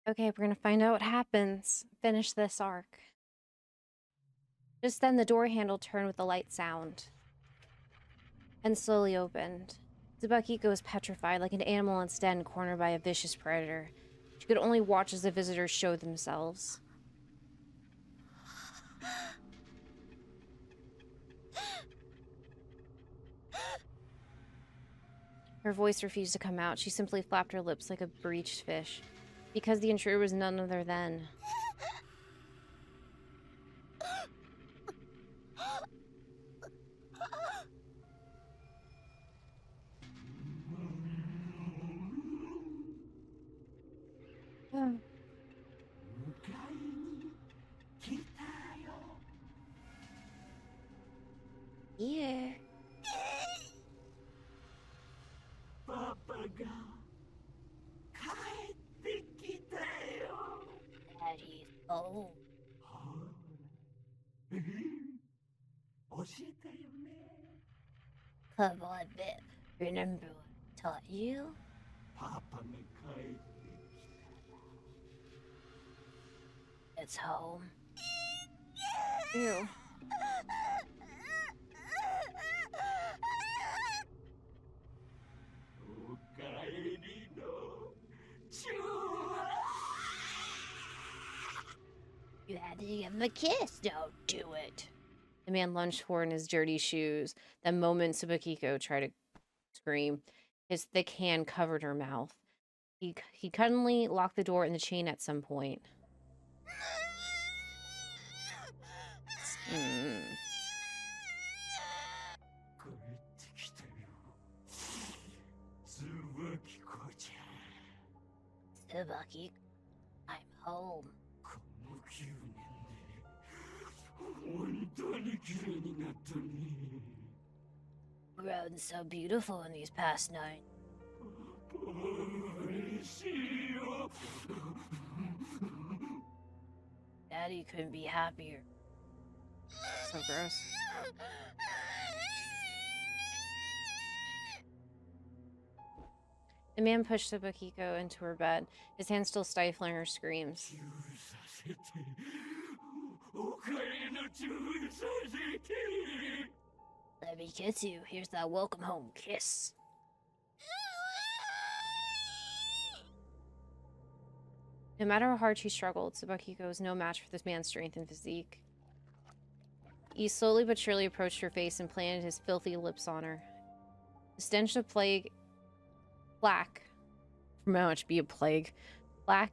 Okay, we're gonna find out what happens. Finish this arc. Just then the door handle turned with a light sound and slowly opened. Tsubakiko was petrified, like an animal in its den cornered by a vicious predator. She could only watch as the visitors showed themselves. Her voice refused to come out. She simply flapped her lips like a breached fish, because the intruder was none other than... Yeah. Daddy's home. Come on, Bip. Remember what I taught you? It's home. Ew. You had to give him a kiss. Don't do it. The man lunged forward in his dirty shoes. That moment, Tsubakiko tried to scream. His thick hand covered her mouth. He cunningly locked the door and the chain at some point. Tsubakiko, I'm home. Grown so beautiful in these past nights. Daddy couldn't be happier. So gross. The man pushed Tsubakiko into her bed, his hand still stifling her screams. Let me kiss you. Here's that welcome home kiss. No matter how hard she struggled, Tsubakiko was no match for this man's strength and physique. He slowly but surely approached her face and planted his filthy lips on her. The stench of black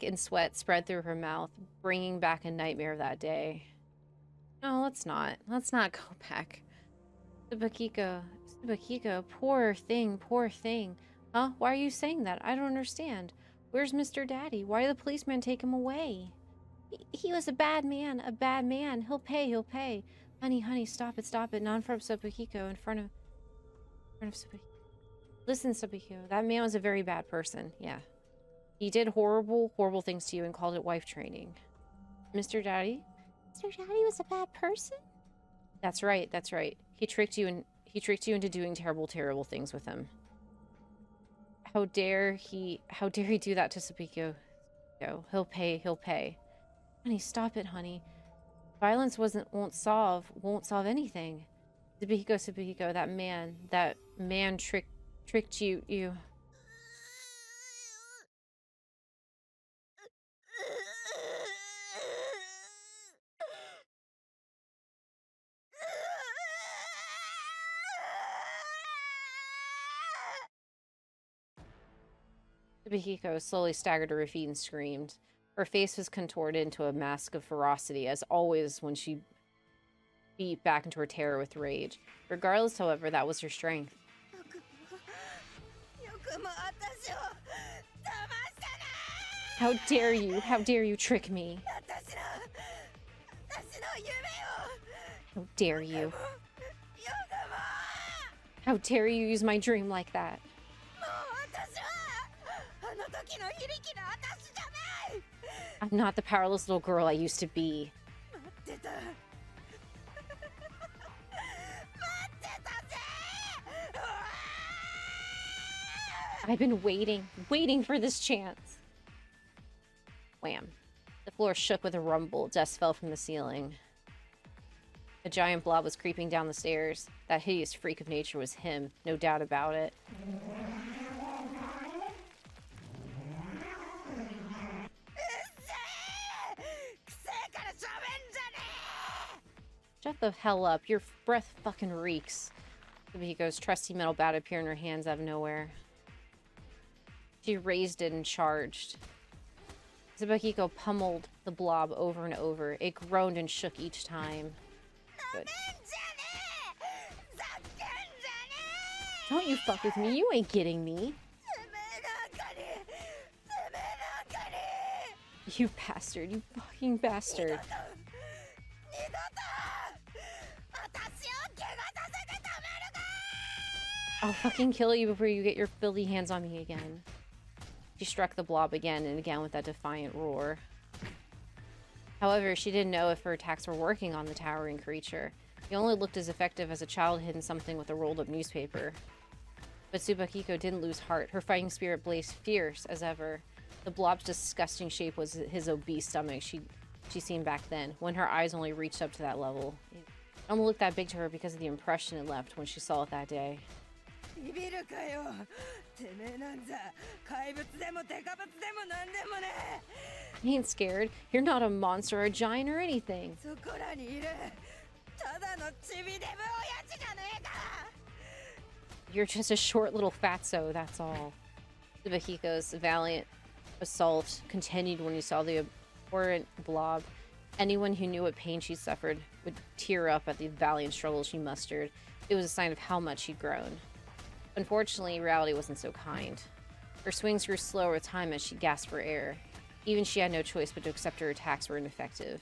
and sweat spread through her mouth, bringing back a nightmare of that day. No, let's not. Let's not go back. Tsubakiko, poor thing, poor thing. Huh? Why are you saying that? I don't understand. Where's Mr. Daddy? Why did the policeman take him away? He was a bad man, a bad man. He'll pay. Honey, stop it. Not in front of Tsubakiko, in front of Tsubakiko. Listen, Tsubakiko, that man was a very bad person, yeah. He did horrible things to you and called it wife training. Mr. Daddy? Mr. Daddy was a bad person? That's right. He tricked you into doing terrible things with him. How dare he do that to Tsubakiko? He'll pay. Honey, stop it, honey. Violence won't solve anything. Tsubakiko, that man tricked you. Tsubakiko slowly staggered to her feet and screamed. Her face was contorted into a mask of ferocity, as always when she beat back into her terror with rage. Regardless, however, that was her strength. How dare you trick me? How dare you? How dare you use my dream like that? I'm not the powerless little girl I used to be. I've been waiting for this chance. Wham. The floor shook with a rumble. Dust fell from the ceiling. A giant blob was creeping down the stairs. That hideous freak of nature was him, no doubt about it. Shut the hell up. Your breath fucking reeks. Tsubakiko's trusty metal bat appeared in her hands out of nowhere. She raised it and charged. Tsubakiko pummeled the blob over and over. It groaned and shook each time. Good. Don't you fuck with me. You ain't getting me. You bastard. You fucking bastard. I'll fucking kill you before you get your filthy hands on me again. She struck the blob again and again with that defiant roar. However, she didn't know if her attacks were working on the towering creature. He only looked as effective as a child hidden something with a rolled-up newspaper. But Tsubakiko didn't lose heart. Her fighting spirit blazed fierce as ever. The blob's disgusting shape was his obese stomach she'd seen back then, when her eyes only reached up to that level. It only looked that big to her because of the impression it left when she saw it that day. I ain't scared. You're not a monster or a giant or anything. You're just a short little fatso, that's all. Tsubakiko's valiant assault continued when he saw the abhorrent blob. Anyone who knew what pain she suffered would tear up at the valiant struggle she mustered. It was a sign of how much she'd grown. Unfortunately, reality wasn't so kind. Her swings grew slower with time as she gasped for air. Even she had no choice but to accept her attacks were ineffective.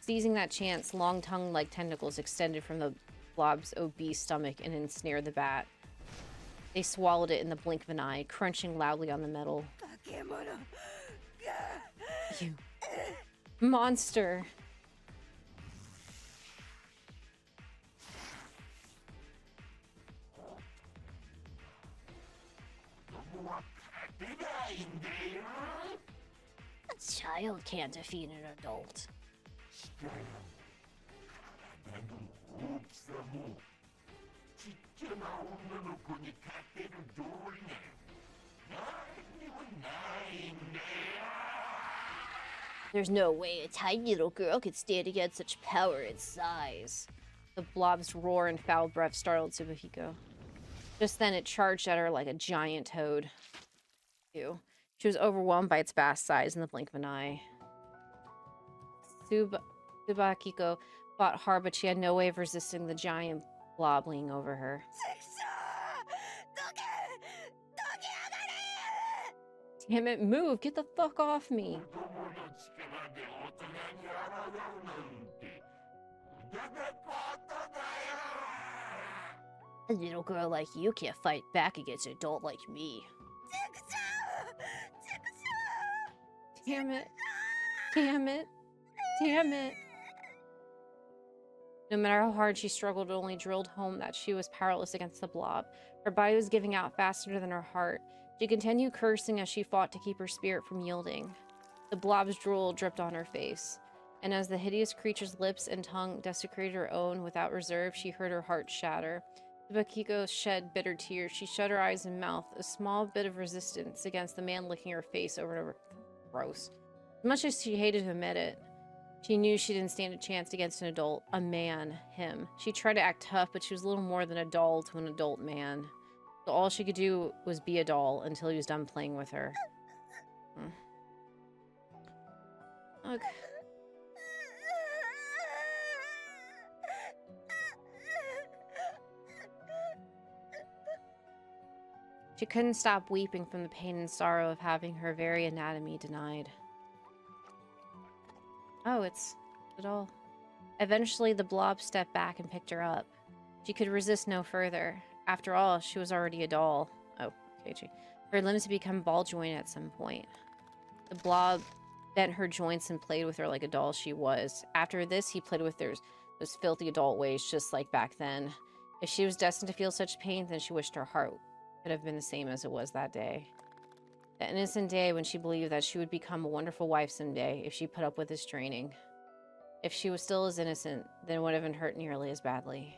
Seizing that chance, long tongue-like tentacles extended from the blob's obese stomach and ensnared the bat. They swallowed it in the blink of an eye, crunching loudly on the metal. You monster! A child can't defeat an adult. There's no way a tiny little girl could stand against such power and size. The blob's roar and foul breath startled Tsubakiko. Just then it charged at her like a giant toad. Ew. She was overwhelmed by its vast size in the blink of an eye. Tsubakiko fought hard, but she had no way of resisting the giant blob leaning over her. Damn it, move! Get the fuck off me! A little girl like you can't fight back against an adult like me. Damn it. Damn it. Damn it. No matter how hard she struggled, it only drilled home that she was powerless against the blob. Her body was giving out faster than her heart. She continued cursing as she fought to keep her spirit from yielding. The blob's drool dripped on her face, and as the hideous creature's lips and tongue desecrated her own without reserve, she heard her heart shatter. Tsubakiko shed bitter tears. She shut her eyes and mouth, a small bit of resistance against the man licking her face over and over. Gross. As much as she hated to admit it, she knew she didn't stand a chance against an adult. A man. Him. She tried to act tough, but she was little more than a doll to an adult man. So all she could do was be a doll until he was done playing with her. Ugh. She couldn't stop weeping from the pain and sorrow of having her very anatomy denied. Oh, it's a doll. Eventually, the blob stepped back and picked her up. She could resist no further. After all, she was already a doll. Oh, okay. Her limbs had become ball-jointed at some point. The blob bent her joints and played with her like a doll she was. After this, he played with those filthy adult ways just like back then. If she was destined to feel such pain, then she wished her heart could have been the same as it was that day. That innocent day when she believed that she would become a wonderful wife someday if she put up with his training. If she was still as innocent, then it would have been hurt nearly as badly.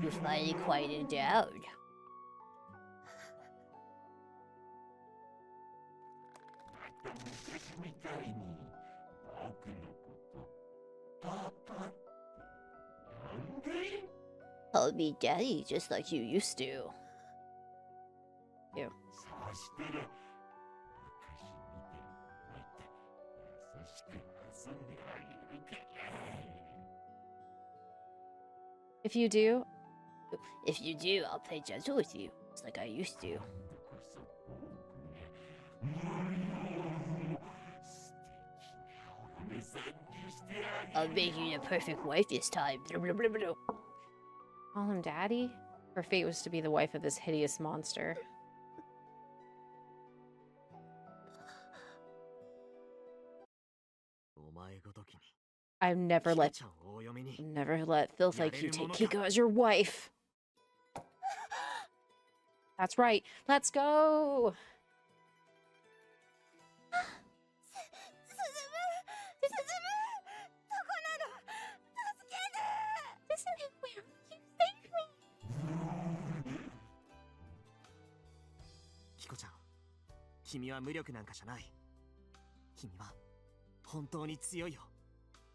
You finally quieted down. Call me daddy just like you used to. Ew. If you do, I'll play gentle with you, just like I used to. I'll make you the perfect wife this time. call him daddy? Her fate was to be the wife of this hideous monster. I've never let filth like you take Kiko as your wife. That's right. Let's go.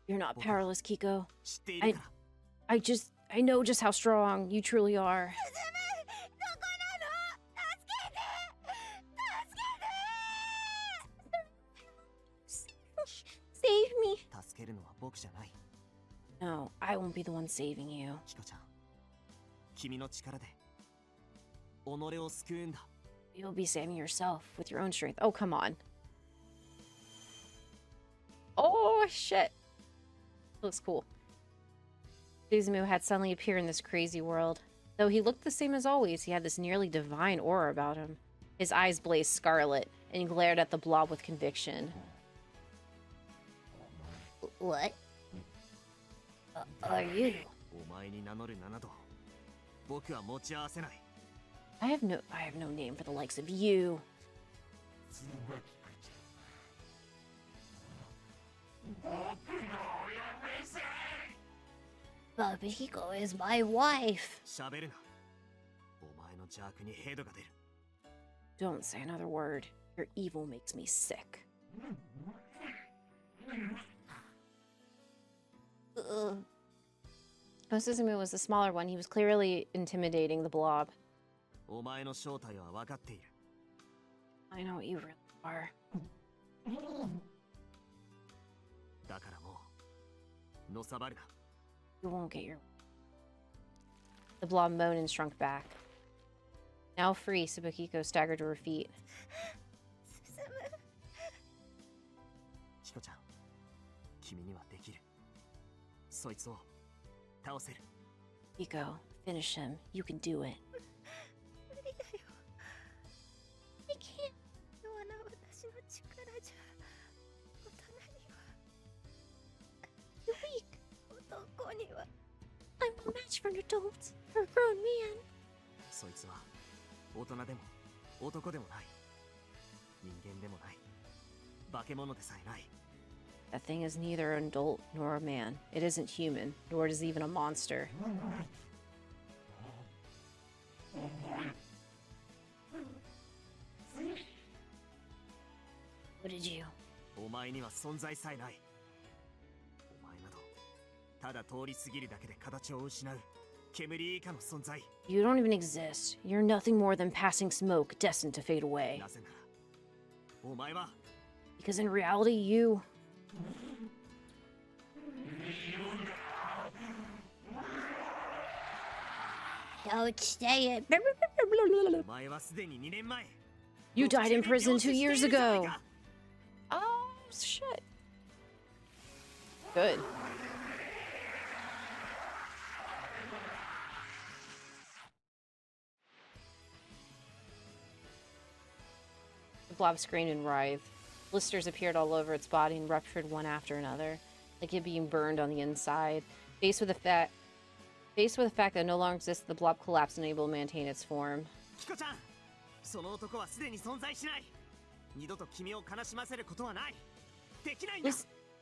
You're not powerless, Kiko. I know just how strong you truly are. Save me. No, I won't be the one saving you. You'll be saving yourself with your own strength. Oh, come on. Oh, shit. Looks cool. Suzumu had suddenly appeared in this crazy world. Though he looked the same as always, he had this nearly divine aura about him. His eyes blazed scarlet, and he glared at the blob with conviction. What? Are you? I have no name for the likes of you. Tsubakiko is my wife. Don't say another word. Your evil makes me sick. Suzumu was the smaller one. He was clearly intimidating the blob. I know what you really are. You won't get your... The blob moaned and shrunk back. Now free, Tsubakiko staggered to her feet. Miko, finish him. You can do it. I can't. You're weak. I'm no match for an adult, for a grown man. That thing is neither an adult nor a man. It isn't human, nor is it even a monster. What did you? You don't even exist. You're nothing more than passing smoke, destined to fade away. Because in reality, you... Don't say it. You died in prison 2 years ago. Oh, shit. Good. The blob screamed and writhed. Blisters appeared all over its body and ruptured one after another, like it being burned on the inside. Faced with the fact Faced with the fact that it no longer exists, the blob collapsed and unable to maintain its form. キコちゃん、その男はすでに存在しない。二度と君を悲しませることはない。できないんだ。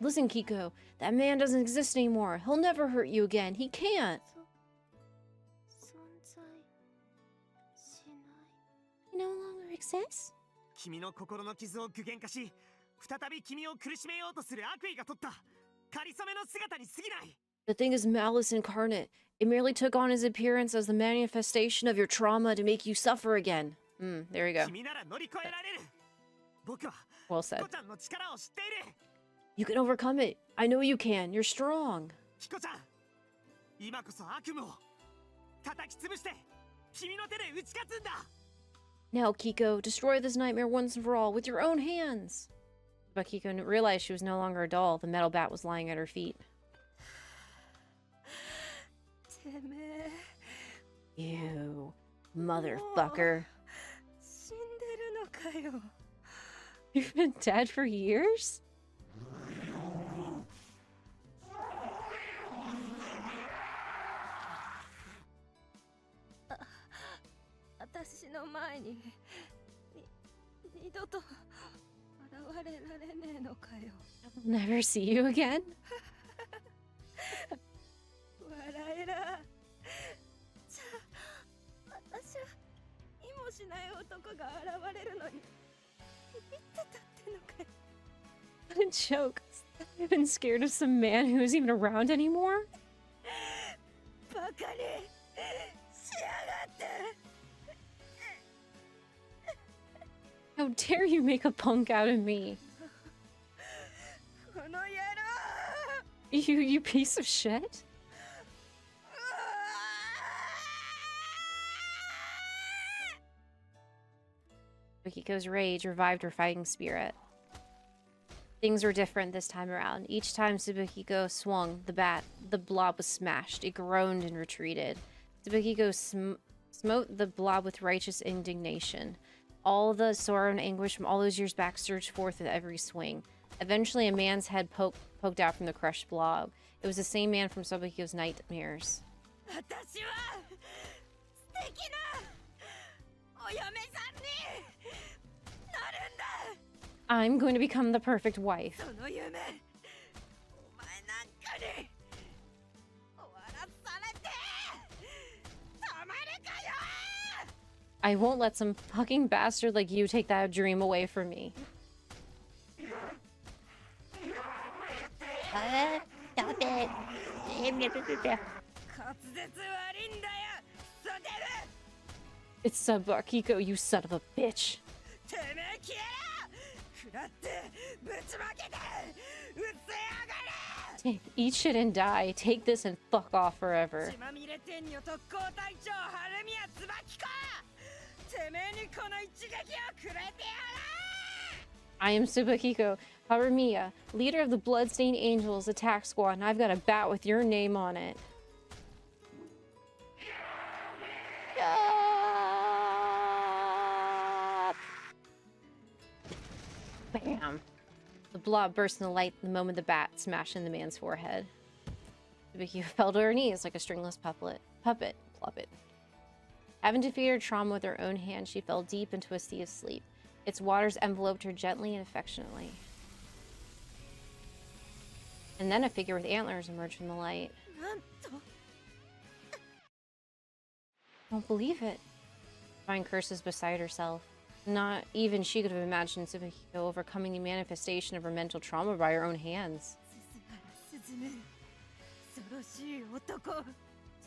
Listen, Kiko, that man doesn't exist anymore. He'll never hurt you again. He can't. 存在しない。 He no longer exists? 君の心の傷を具現化し、再び君を苦しめようとする悪意が取ったかりそめの姿に過ぎない。 The thing is malice incarnate. It merely took on his appearance as the manifestation of your trauma to make you suffer again. There we go. 君なら乗り越えられる。僕は Well キ said. コちゃんの力を知っている。 You can overcome it. I know you can. You're strong. キコちゃん、今こそ悪夢を叩き潰して君の手で打ち勝つんだ。 Now, Kiko, destroy this nightmare once and for all with your own hands. But Kiko realized she was no longer a doll. The metal bat was lying at her feet. てめえ You motherfucker. 死んでるのかよ。 You've been dead for years? 私の前に二度と現れられねえのかよ。 I'll never see you again? 笑えら。じゃあ私は意もしない男が現れるのにビビってたってのかよ。 What a joke. I've been scared of some man who isn't even around anymore? バカにしやがって。 How dare you make a punk out of me? この野郎。 You piece of shit? Tsubakiko's rage revived her fighting spirit. Things were different this time around. Each time Tsubakiko swung the bat, the blob was smashed. It groaned and retreated. Tsubakiko smote the blob with righteous indignation. All the sorrow and anguish from all those years back surged forth with every swing. Eventually, a man's head poked out from the crushed blob. It was the same man from Tsubakiko's nightmares. 私は素敵なお嫁さんになるんだ。 I'm going to become the perfect wife. その夢、お前なんかに終わらされてたまるかよ。 I won't let some fucking bastard like you take that dream away from me. Stop it. 滑舌悪いんだよ。クソデブ。 It's Tsubakiko, you son of a bitch. てめえ消えろ。食らってぶちまけてうつせやがれ。 Eat shit and die. Take this and fuck off forever. 血まみれ天女特攻隊長春宮椿子。てめえにこの一撃をくれてやら。 I am Tsubakiko Harumiya, leader of the Bloodstained Angels attack squad, and I've got a bat with your name on it. Bam! The blob burst in the light the moment the bat smashed in the man's forehead. Tsubakiko fell to her knees like a stringless puppet. Having defeated her trauma with her own hand, she fell deep into a sea of sleep. Its waters enveloped her gently and affectionately. And then a figure with antlers emerged from the light. なんと Don't believe it. Crying curses beside herself. Not even she could have imagined Tsubakiko overcoming the manifestation of her mental trauma by her own hands. 鈴め恐ろしい男。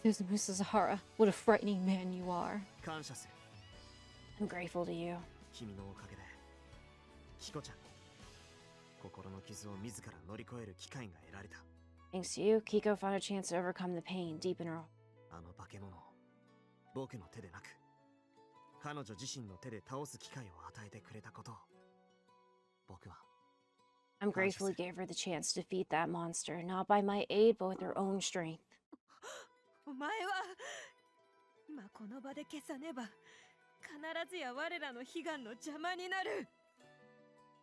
Suzumu Sasahara, what a frightening man you are. 感謝する。 I'm grateful to you. 君のおかげでキコちゃんに心の傷を自ら乗り越える機会が得られた。 Thanks to you, Kiko found a chance to overcome the pain deep in her. あの化け物を僕の手でなく彼女自身の手で倒す機会を与えてくれたことを僕は I'm grateful he gave her the chance to defeat that monster, not by my aid, but with her own strength. お前は今この場で消さねば必ずや我らの悲願の邪魔になる。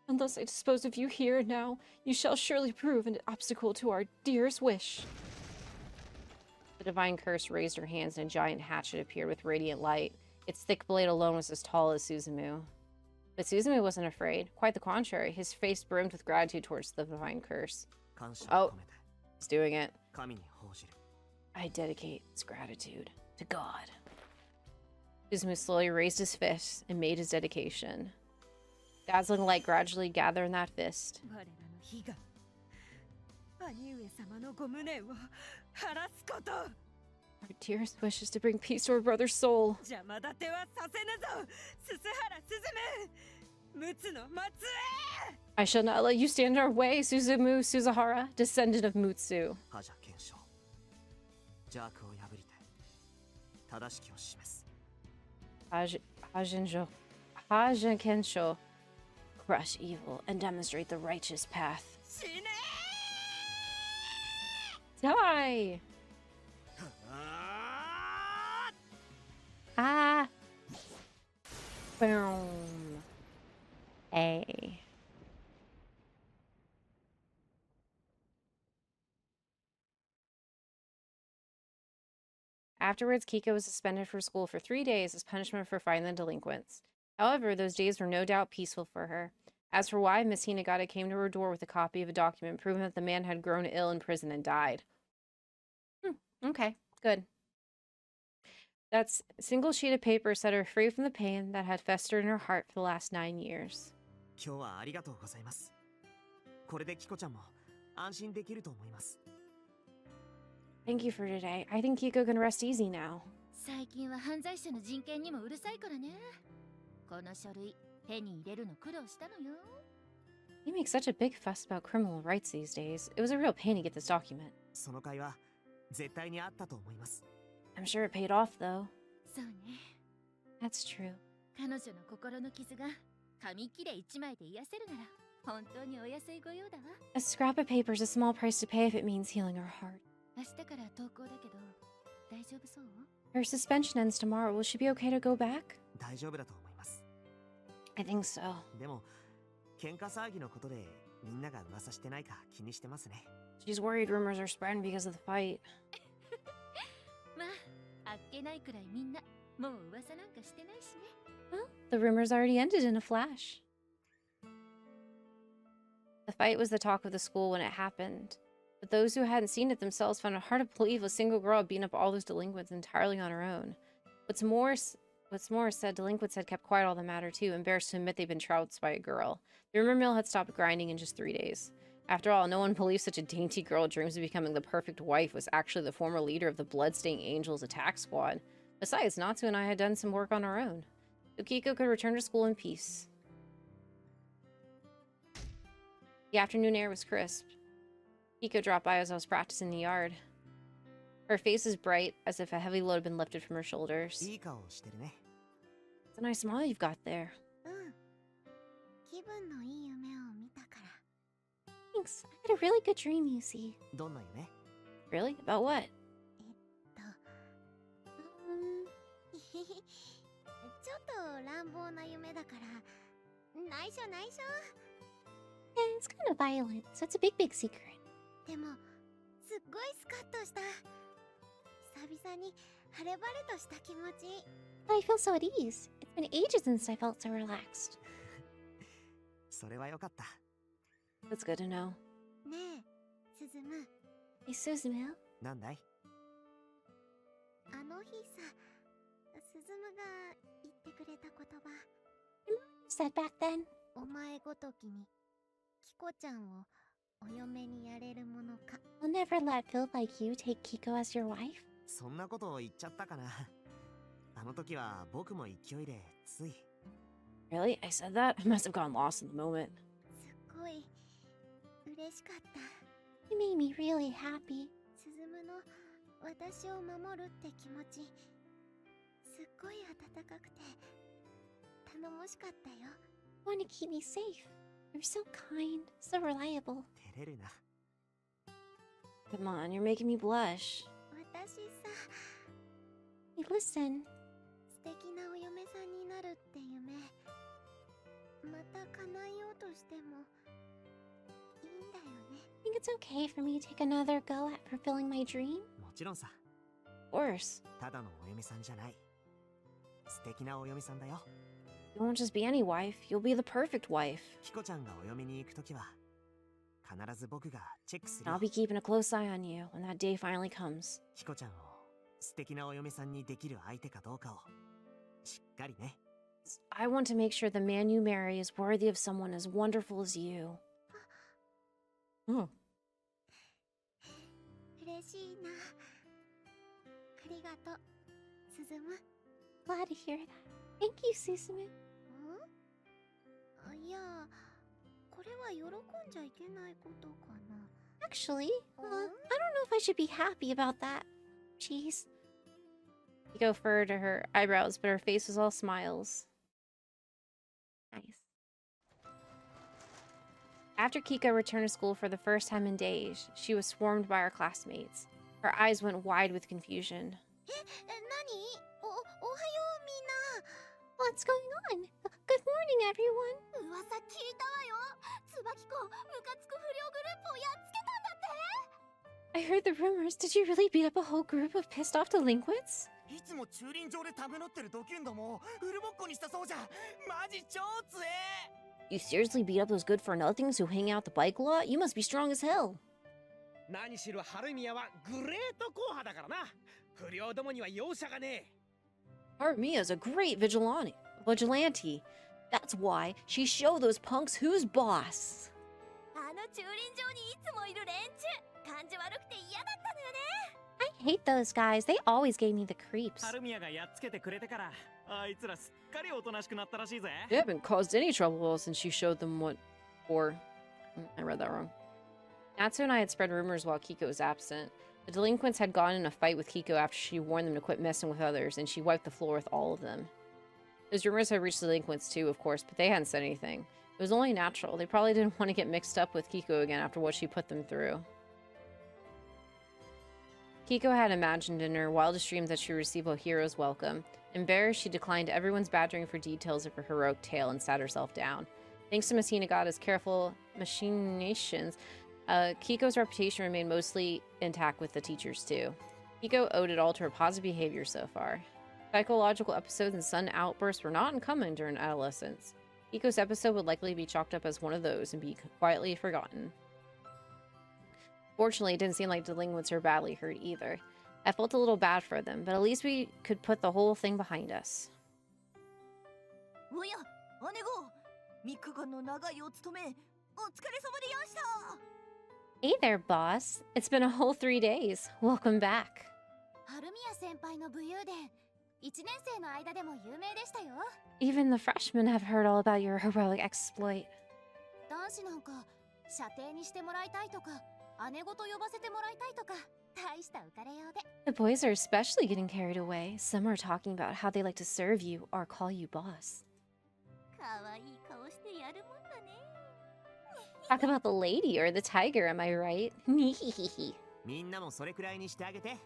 Unless I dispose of you here and now, you shall surely prove an obstacle to our dearest wish. The divine curse raised her hands and a giant hatchet appeared with radiant light. Its thick blade alone was as tall as Suzumu. But Suzumu wasn't afraid. Quite the contrary. His face brimmed with gratitude towards the divine curse. Oh, he's doing it. I dedicate this gratitude to God. Suzumu slowly raised his fist and made his dedication. Dazzling light gradually gathered in that fist. Our dearest wish is to bring peace to our brother's soul. I shall not let you stand in our way, Suzumu Suzahara, descendant of Mutsu. Hajin Kensho, crush evil and demonstrate the righteous path. Die! Ah! Boom. A. Afterwards, Kiko was suspended from school for 3 days as punishment for finding the delinquents. However, those days were no doubt peaceful for her. As for why, Miss Hinagata came to her door with a copy of a document proving that the man had grown ill in prison and died. Okay, good. That single sheet of paper set her free from the pain that had festered in her heart for the last 9 years. Thank you for today. I think Kiko can rest easy now. You make such a big fuss about criminal rights these days. It was a real pain to get this document. I'm sure it paid off, though. That's true. A scrap of paper is a small price to pay if it means healing her heart. Her suspension ends tomorrow. Will she be okay to go back? I think so. She's worried rumors are spreading because of the fight. Well, the rumors already ended in a flash. The fight was the talk of the school when it happened. But those who hadn't seen it themselves found it hard to believe a single girl had beaten up all those delinquents entirely on her own. What's more, said delinquents had kept quiet all the matter too, embarrassed to admit they'd been trounced by a girl. The rumor mill had stopped grinding in just 3 days. After all, no one believed such a dainty girl dreams of becoming the perfect wife was actually the former leader of the Bloodstained Angels attack squad. Besides, Natsu and I had done some work on our own. So Kiko could return to school in peace. The afternoon air was crisp. Kiko dropped by as I was practicing in the yard. Her face was bright, as if a heavy load had been lifted from her shoulders. It's a nice smile you've got there. Thanks. I had a really good dream, you see. Really? About what? It's kind of violent, so it's a big secret. But I feel so at ease. It's been ages since I felt so relaxed. That's good to know. Hey, Suzumu. Said back then. I'll never let Phil like you take Kiko as your wife. Really? I said that? I must have gotten lost in the moment. You made me really happy. You want to keep me safe. You're so kind, so reliable. Come on, you're making me blush. Hey, listen. Think it's okay for me to take another go at fulfilling my dream? course. ただのお嫁さんじゃない。素敵なお嫁さんだよ。You won't just be any wife, you'll be the perfect wife. キコちゃんがお嫁に行くときは、必ず僕がチェックする I'll よ。 be keeping a close eye on you when that day finally comes. キコちゃんを素敵なお嫁さんにできる相手かどうかをしっかりね。 I want to make sure the man you marry is worthy of someone as wonderful as you. Oh. 嬉しいな。ありがとう、すずむ。 Glad to hear that. Thank you, Susumu. いや、これは喜んじゃいけないことかな。 Actually, I don't know if I should be happy about that. Jeez. Miko furrowed her eyebrows, but her face was all smiles. Nice. After Kiko returned to school for the first time in days, she was swarmed by her classmates. Her eyes went wide with confusion. 何？おはようみんな。 What's going on? Good morning, everyone. 噂聞いたわよ。椿子、ムカつく不良グループをやっつけたんだって。 I heard the rumors. Did you really beat up a whole group of pissed off delinquents? いつも駐輪場でためのってるドキュンどもをフルボッコにしたそうじゃ。マジ超強え。 You seriously beat up those good for nothings who hang out the bike lot? You must be strong as hell. 何しろ春宮はグレート硬派だからな。不良どもには容赦がねえ。 Harumiya's a great vigilante. That's why she showed those punks who's boss. あの駐輪場にいつもいる連中、感じ悪くて嫌だったのよね。 I hate those guys. They always gave me the creeps. 春宮がやっつけてくれてから、あいつらすっかりおとなしくなったらしいぜ。 They haven't caused any trouble since she showed them what for. I read that wrong. Natsu and I had spread rumors while Kiko was absent. The delinquents had gotten in a fight with Kiko after she warned them to quit messing with others, and she wiped the floor with all of them. Those rumors had reached the delinquents too, of course, but they hadn't said anything. It was only natural. They probably didn't want to get mixed up with Kiko again after what she put them through. Kiko had imagined in her wildest dreams that she would receive a hero's welcome. Embarrassed, she declined everyone's badgering for details of her heroic tale and sat herself down. Thanks to Miss Hinagata's careful machinations, Kiko's reputation remained mostly intact with the teachers too. Kiko owed it all to her positive behavior so far. Psychological episodes and sudden outbursts were not uncommon during adolescence. Kiko's episode would likely be chalked up as one of those and be quietly forgotten. Fortunately, it didn't seem like delinquents were badly hurt either. I felt a little bad for them, but at least we could put the whole thing behind us. おや、姉御、3日間の長いお勤め、お疲れ様でやした。 Hey there, boss. It's been a whole 3 days. Welcome back. 春宮先輩の武勇伝、1年生の間でも有名でしたよ。 Even the freshmen have heard all about your heroic exploit. 男子なんか射程にしてもらいたいとか、姉御と呼ばせてもらいたいとか、大した浮かれようで。 The boys are especially getting carried away. Some are talking about how they like to serve you or call you boss. 可愛い顔してやるもんだね。 Talk about the lady or the tiger, am I right? みんなもそれくらいにしてあげて。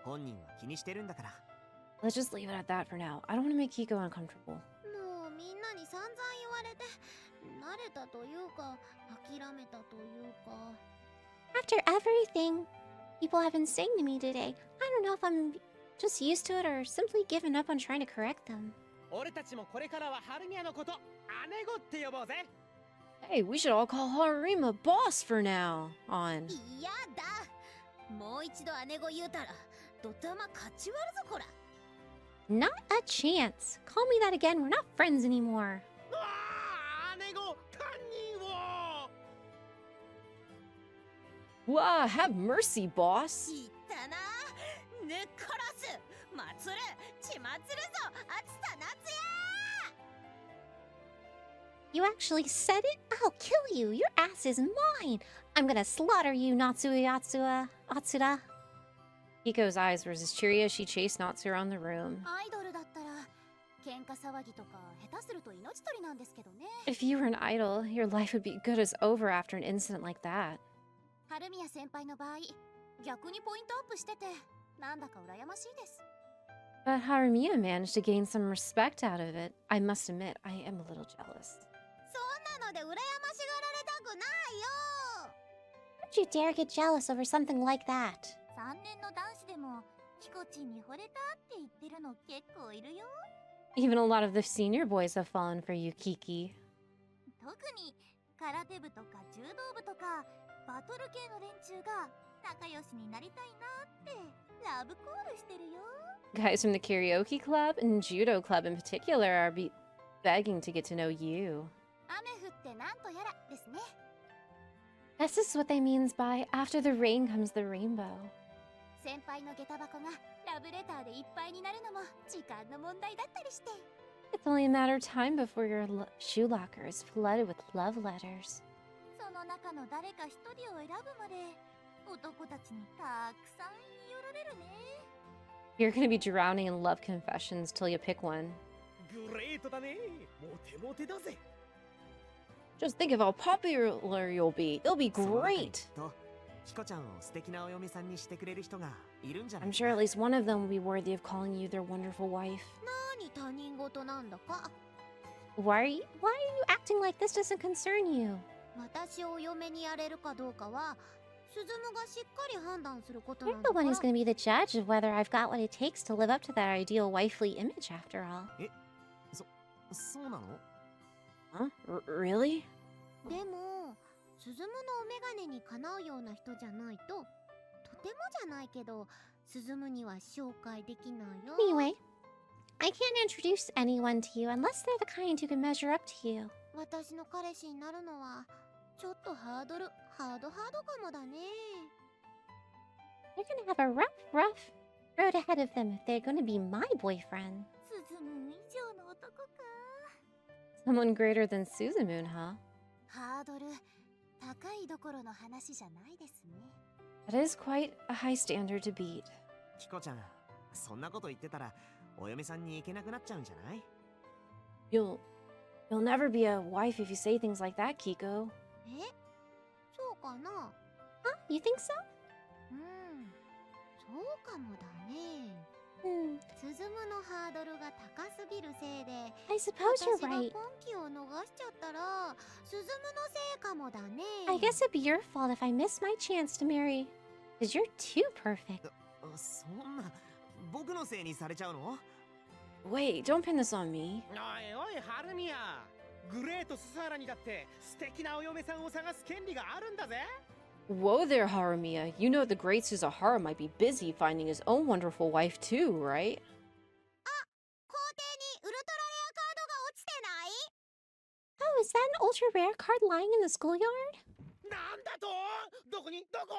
本人は気にしてるんだから。 Let's just leave it at that for now. I don't want to make Kiko uncomfortable. もうみんなに散々言われて、慣れたというか、諦めたというか。 After everything people have been saying to me today, I don't know if I'm just used to it or simply given up on trying to correct them. 俺たちもこれからは春宮のこと、姉子って呼ぼうぜ。 Hey, we should all call Harima boss for now on. 嫌だ。もう一度姉子言うたら、ドタマ勝ち割るぞこら。 Not a chance. Call me that again. We're not friends anymore. うわあ、姉子、堪忍を。 Wow, have mercy, boss. 言ったな。ぬっ殺す。祭る。血祭るぞ。熱田夏也。 You actually said it? I'll kill you. Your ass is mine. I'm gonna slaughter you, Atsura. Kiko's eyes were as cheery as she chased Natsu around the room. アイドルだったら喧嘩騒ぎとか下手すると命取りなんですけどね。 If you were an idol, your life would be good as over after an incident like that. 春宮先輩の場合、逆にポイントアップしてて、なんだか羨ましいです。 But Harumiya managed to gain some respect out of it. I must admit, I am a little jealous. そんなので羨ましがられたくないよ。 How'd you dare get jealous over something like that? 3年の男子でもキコチンに惚れたって言ってるの結構いるよ。 Even a lot of the senior boys have fallen for you, Kiki. 特に空手部とか柔道部とかバトル系の連中が仲良しになりたいなってラブコールしてるよ。 Guys from the karaoke club and judo club in particular are begging to get to know you. 雨降ってなんとやらですね。 This is what they means by after the rain comes the rainbow. 先輩の下駄箱がラブレターでいっぱいになるのも時間の問題だったりして。 It's only a matter of time before your shoe locker is flooded with love letters. その中の誰か一人を選ぶまで男たちにたくさん言い寄られるね。 You're gonna be drowning in love confessions till you pick one. グレートだね。モテモテだぜ。 Just think of how popular you'll be. It'll be その中に great. きっとキコちゃんを素敵なお嫁さんにしてくれる人がいるんじゃない I'm か sure な at least one of them will be worthy of calling you their wonderful wife. 何他人事なんだか。 Why are you acting like this doesn't concern you? 私をお嫁にやれるかどうかはスズムがしっかり判断することな You're ん the だか one ら。 who's going to be the judge of whether I've got what it takes to live up to that ideal wifely image after all. そうなの Huh? Really? でもスズムのお眼鏡にかなうような人じゃないととてもじゃないけどスズムには紹介できないよ。 Anyway, I can't introduce anyone to you unless they're the kind who can measure up to you. 私の彼氏になるのはちょっとハードかもだね。 They're going to have a rough road ahead of them if they're going to be my boyfriend. スズム以上の男か。 Someone greater than Suzumoon, huh? ハードル高いどころの話じゃないですね。 That is quite a high standard to beat. キコちゃん、そんなこと言ってたらお嫁さんに行けなくなっちゃうんじゃない You'll never be a wife if you say things like that, Kiko. え、そうかな。 Huh? You think so? そうかもだね。 スズムのハードルが高すぎるせいで I suppose 私 you're が right. 今期を逃しちゃったらスズムのせいかもだね。 I guess it'd be your fault if I miss my chance to marry. Because you're too perfect. そんな僕のせいにされちゃうの Wait, don't pin this on me. おいおい、ハルミヤ。グレートスサーラにだって素敵なお嫁さんを探す権利があるんだぜ。 Whoa there, Harumiya. You know the great Suzahara might be busy finding his own wonderful wife too, right? 校庭にウルトラレアカードが落ちてない？ Oh, is that an ultra rare card lying in the schoolyard? なんだと？どこに？どこ？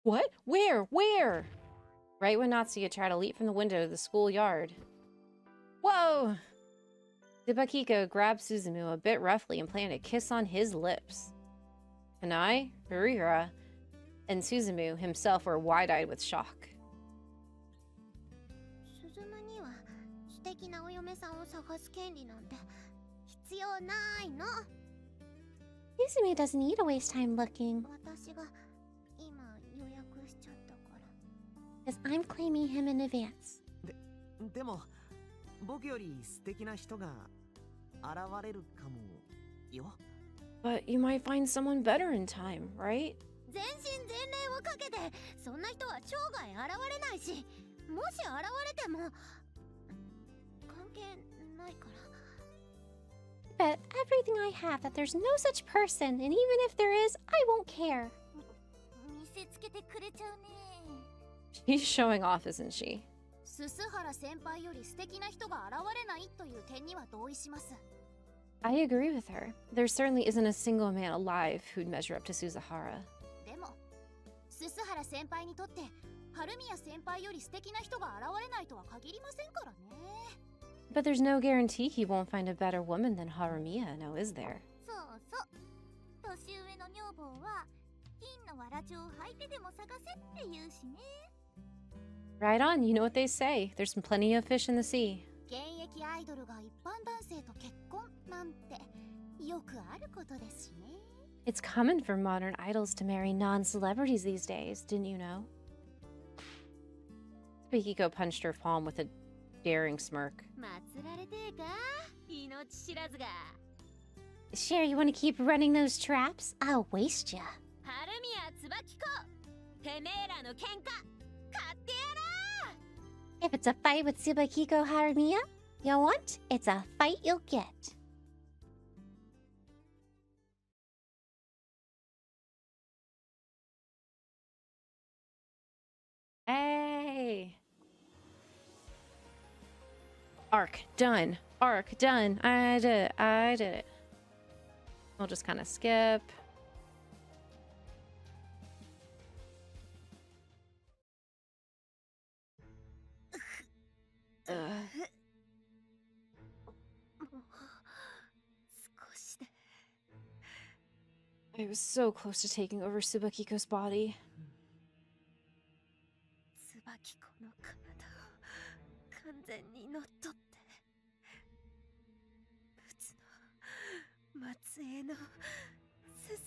What? Where? Where? Right when Natsuya tried to leap from the window of the schoolyard. Whoa! Tsubakiko grabbed Suzumu a bit roughly and planted a kiss on his lips. Kanai, Harihara, and Suzumu himself were wide-eyed with shock. スズムには素敵なお嫁さんを探す権利なんて必要ないの。 Suzumu doesn't need to waste time looking, 私が今予約しちゃったから。 because I'm claiming him in advance. でも僕より素敵な人が現れるかもよ。 But you might find someone better in time, right? 全身全霊をかけてそんな人は生涯現れないし、もし現れても関係ないから。 Bet everything I have that there's no such person, and even if there is, I won't care. 見せつけてくれちゃうね。 She's showing off, isn't she? ススハラ先輩より素敵な人が現れないという点には同意します。 I agree with her. There certainly isn't a single man alive who'd measure up to Suzahara. でもススハラ先輩にとってハルミヤ先輩より素敵な人が現れないとは限りませんからね。 But there's no guarantee he won't find a better woman than Harumiya, now is there? そうそう。年上の女房は金のわらじを履いてでも探せって言うしね。 Right on, you know what they say. There's plenty of fish in the sea. 現役アイドルが一般男性と結婚なんてよくあることですしね。 It's common for modern idols to marry non-celebrities these days, didn't you know? Tsubakiko punched her palm with a daring smirk. 祀られてえか命知らずが。 Sure, you want to keep running those traps? I'll waste ya. ハルミヤ、ツバキコ、てめえらの喧嘩買ってやら If it's a fight with Tsubakiko Harumiya you want, it's a fight you'll get. Hey. Arc done. Arc done. I did it. I did it. We'll just kind of skip. Ugh. 少しで I was so close to taking over Tsubakiko's body. 椿子の体を完全に乗っ取って仏の末裔のすす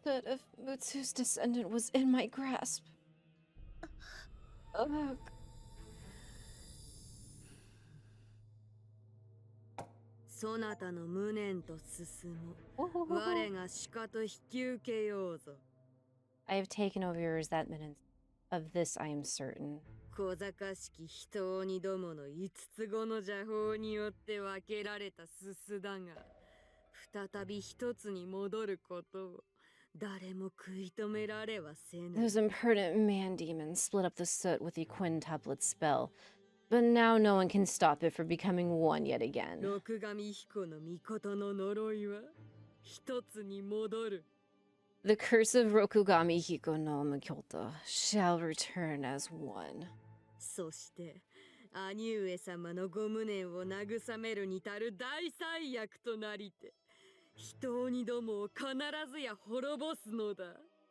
That if Mutsu's descendant was in my grasp. Ugh. そなたの無念と進む我が鹿と引き受けようぞ I have taken over your resentment. Of this I am certain. 小賢しき人鬼どもの五つ子の邪法によって分けられたすすだが再び一つに戻ることを誰も食い止められはせぬ Those impertinent man-demons split up the soot with the quintuplet spell, but now no one can stop it from becoming one yet again. 六神彦の御事の呪いは一つに戻る The curse of Rokugami Hiko no Mikoto shall return as one. そして兄上様のご無念を慰めるに足る大災悪となりて人鬼どもを必ずや滅ぼすのだ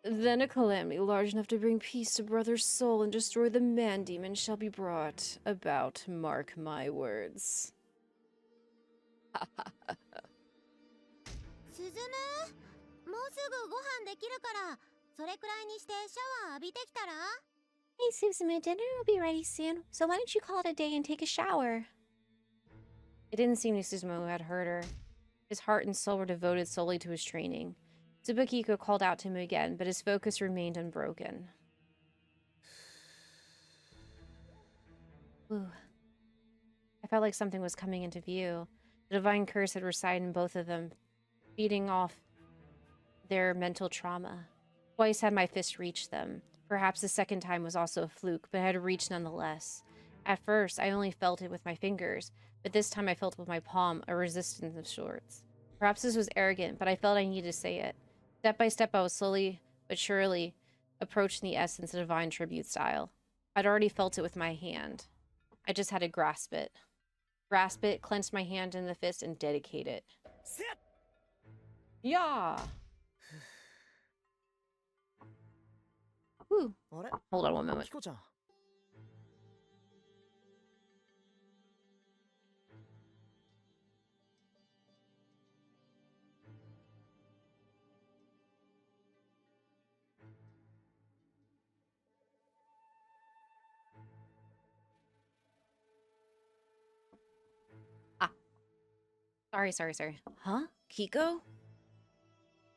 Then a calamity large enough to bring peace to brother's soul and destroy the man-demon shall be brought about, mark my words. すずむもうすぐご飯できるからそれくらいにしてシャワー浴びてきたら Hey Suzumu, dinner will be ready soon, so why don't you call it a day and take a shower? It didn't seem to Suzumu who had heard her. His heart and soul were devoted solely to his training. Tsubakiko called out to him again, but his focus remained unbroken. Ooh. I felt like something was coming into view. The divine curse had resided in both of them, feeding off their mental trauma. Twice had my fist reached them. Perhaps the second time was also a fluke, but it had reached nonetheless. At first, I only felt it with my fingers, but this time I felt it with my palm, a resistance of sorts. Perhaps this was arrogant, but I felt I needed to say it. Step by step, I was slowly but surely approaching the essence of divine tribute style. I'd already felt it with my hand. I just had to grasp it. Grasp it, clench my hand in the fist, and dedicate it. Yeah! Whew. Hold on one moment. Sorry. Huh? Kiko?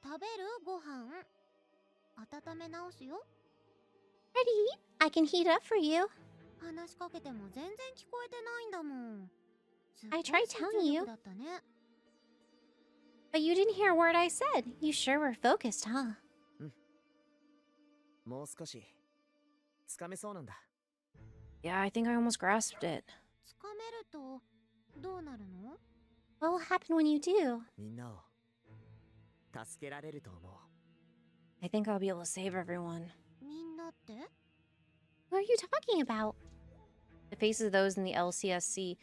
食べるご飯温め直すよ Ready? I can heat it up for you 話しかけても全然聞こえてないんだもん I tried telling you だったね But you didn't hear a word I said You sure were focused, huh? もう少しつかめそうなんだ Yeah, I think I almost grasped it. つかめるとどうなるの What will happen when you do? みんなを助けられると思う I think I'll be able to save everyone. みんなって Who are you talking about? The faces of those in the LCSC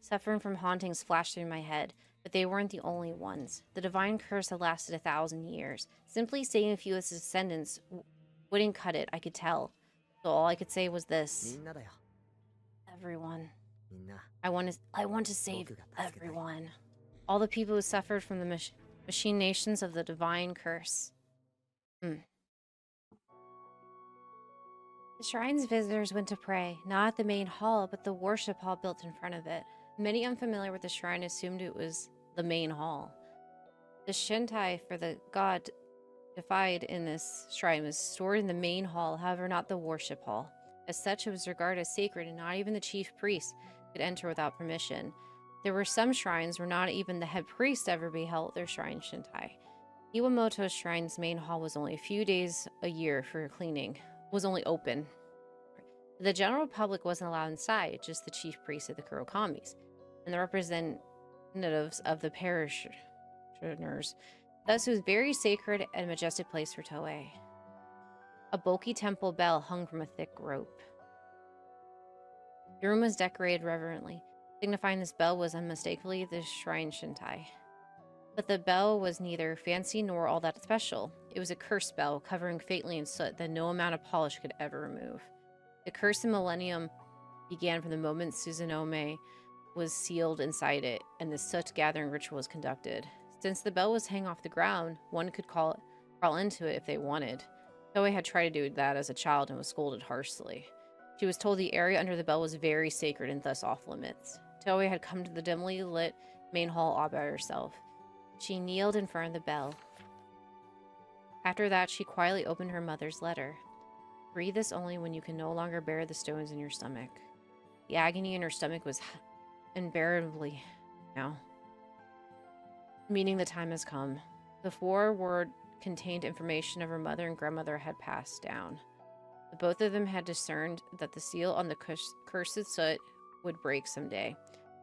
suffering from hauntings flashed through my head, but they weren't the only ones. The divine curse had lasted 1,000 years. Simply saving a few of its descendants wouldn't cut it, I could tell. So all I could say was this. みんなだよ Everyone. みんな I want to save everyone. All the people who suffered from the machinations of the divine curse. The shrine's visitors went to pray, not at the main hall, but the worship hall built in front of it. Many unfamiliar with the shrine assumed it was the main hall. The shintai for the god defied in this shrine was stored in the main hall, however not the worship hall. As such, it was regarded as sacred, and not even the chief priest could enter without permission. There were some shrines where not even the head priest ever beheld their shrine shintai. Iwamoto's shrine's main hall was only a few days a year for cleaning, was only open. The general public wasn't allowed inside, just the chief priests of the Kurokamis and the representatives of the parishioners. Thus, it was a very sacred and majestic place for Toei. A bulky temple bell hung from a thick rope. The room was decorated reverently, signifying this bell was unmistakably the shrine shintai. But the bell was neither fancy nor all that special. It was a cursed bell, covering faintly in soot that no amount of polish could ever remove. The cursed millennium began from the moment Susanome was sealed inside it, and the soot gathering ritual was conducted. Since the bell was hanging off the ground, one could crawl into it if they wanted. Toei had tried to do that as a child and was scolded harshly. She was told the area under the bell was very sacred and thus off limits. Toei had come to the dimly lit main hall all by herself. She kneeled in front of the bell. After that, she quietly opened her mother's letter. Read this only when you can no longer bear the stones in your stomach. The agony in her stomach was unbearably now. Meaning the time has come. The foreword contained information of her mother and grandmother had passed down. Both of them had discerned that the seal on the cursed soot would break someday.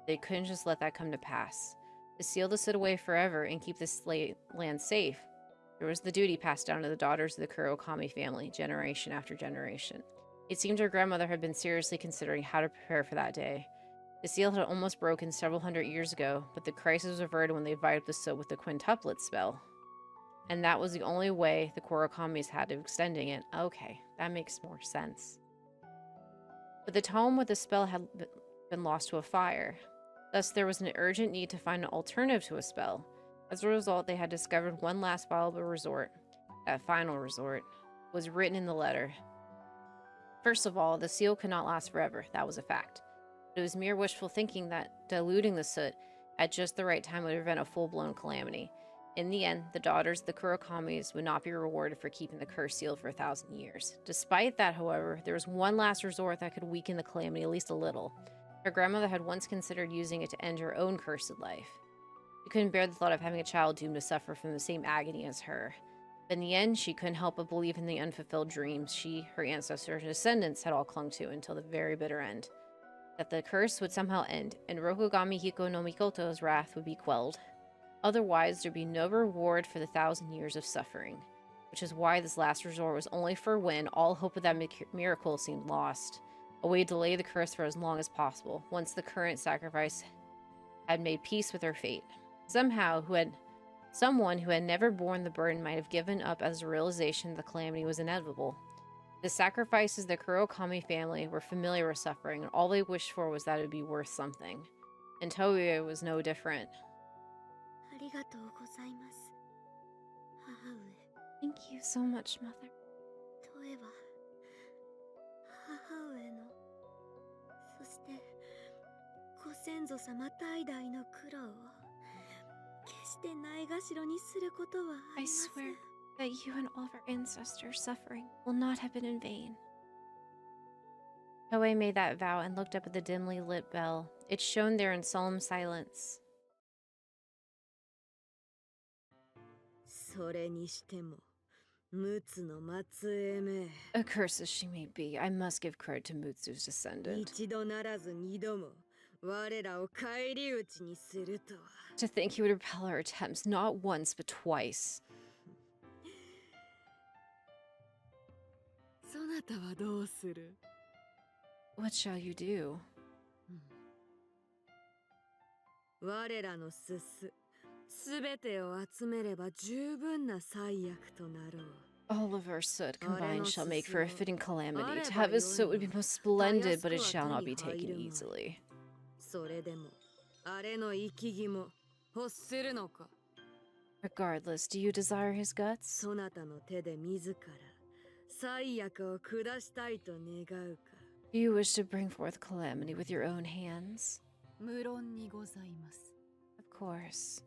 They couldn't just let that come to pass. To seal the soot away forever and keep this land safe, there was the duty passed down to the daughters of the Kurokami family, generation after generation. It seemed her grandmother had been seriously considering how to prepare for that day. The seal had almost broken several hundred years ago, but the crisis was averted when they vied the soot with the quintuplet spell. And that was the only way the Kurokamis had of extending it. Okay, that makes more sense. But the tome with the spell had been lost to a fire. Thus, there was an urgent need to find an alternative to a spell. As a result, they had discovered one last viable resort. That final resort was written in the letter. First of all, the seal could not last forever. That was a fact. But it was mere wishful thinking that diluting the soot at just the right time would prevent a full-blown calamity. In the end, the daughters of the Kurokamis would not be rewarded for keeping the curse sealed for 1,000 years. Despite that, however, there was one last resort that could weaken the calamity at least a little. Her grandmother had once considered using it to end her own cursed life. She couldn't bear the thought of having a child doomed to suffer from the same agony as her. But in the end, she couldn't help but believe in the unfulfilled dreams she, her ancestors, and descendants had all clung to until the very bitter end. That the curse would somehow end, and Rokugami Hiko no Mikoto's wrath would be quelled. Otherwise, there'd be no reward for the 1,000 years of suffering, which is why this last resort was only for when all hope of that miracle seemed lost, a way to delay the curse for as long as possible, once the current sacrifice had made peace with her fate. Someone who had never borne the burden might have given up as a realization the calamity was inevitable. The sacrifices of the Kurokami family were familiar with suffering, and all they wished for was that it would be worth something. And Toei was no different. Thank you so much, Mother. I swear that you and all of our ancestors' suffering will not have been in vain. Toei made that vow and looked up at the dimly lit bell. It shone there in solemn silence. Accursed as she may be, I must give credit to Mutsu's descendant. To think he would repel our attempts not once but twice. What shall you do? All of our soot combined shall make for a fitting calamity. To have his soot would be most splendid, but it shall not be taken easily. Regardless, do you desire his guts? Do you wish to bring forth calamity with your own hands? Of course.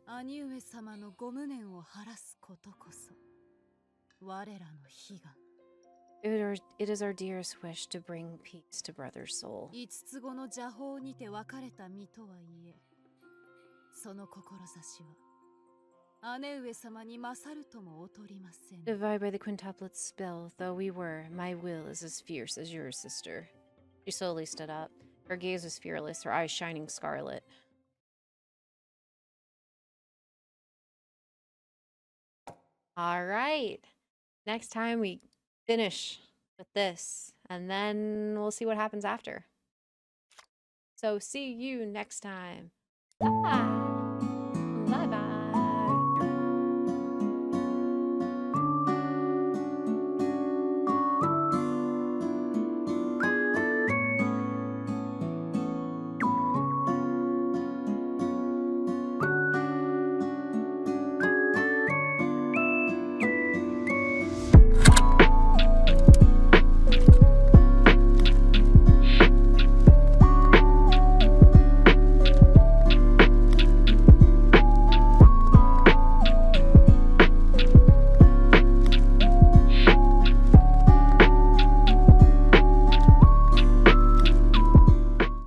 It is our dearest wish to bring peace to brother's soul. 5つ子の邪法にて別れた身とはいえ、その志は姉上様に勝るとも劣りません。 Divided by the quintuplet spell, though we were, my will is as fierce as yours, sister. She slowly stood up. Her gaze was fearless, her eyes shining scarlet. All right. Next time we finish with this, and then we'll see what happens after. So see you next time. Bye.